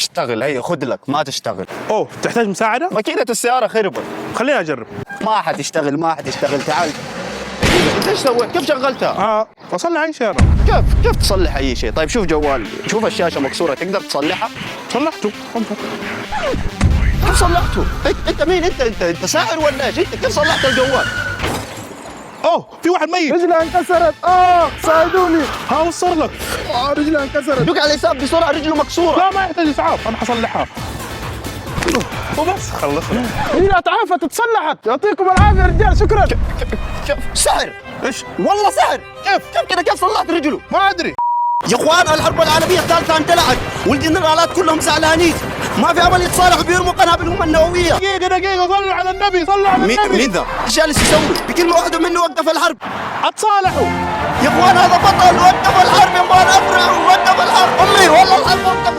تشتغل، هي خذ لك ما تشتغل. اوه تحتاج مساعدة؟ ماكينة السيارة خربت. خليني اجرب. ما حتشتغل ما حتشتغل. تعال انت ايش سويت؟ كيف شغلتها؟ اصلح اي سيارة. كيف تصلح اي شيء؟ طيب شوف جوال، شوف الشاشة مكسورة تقدر تصلحها؟ صلحته. كيف صلحته؟ انت مين؟ انت ساحر ولا ايش؟ انت كيف صلحت الجوال؟ اوه في واحد ميت. رجلها انكسرت. ساعدوني. ها وصل لك. رجلها انكسرت. دوق على الحساب بسرعة، رجله مكسورة. لا ما يحتاج اسعاف، انا حصلحها. وبس خلصنا. رجلها تعافت اتصلحت. يعطيكم العافية يا رجال، شكرا. كيف؟ سحر. ايش؟ والله سحر. كيف كذا؟ كيف صلحت رجله؟ ما ادري. يا اخوان الحرب العالمية الثالثة اندلعت والجنرالات كلهم زعلانين، ما في امل يتصالحوا، بيرموا قنابلهم النووية. دقيقة صلوا على النبي، صلوا على النبي. مين ذا؟ ايش جالس يسوي؟ بكلمة واحدة منه وقف الحرب. اتصالحوا. يا اخوان هذا بطل، وقف الحرب يا اخوان، افرحوا وقف الحرب. امي والله الحرب وقف.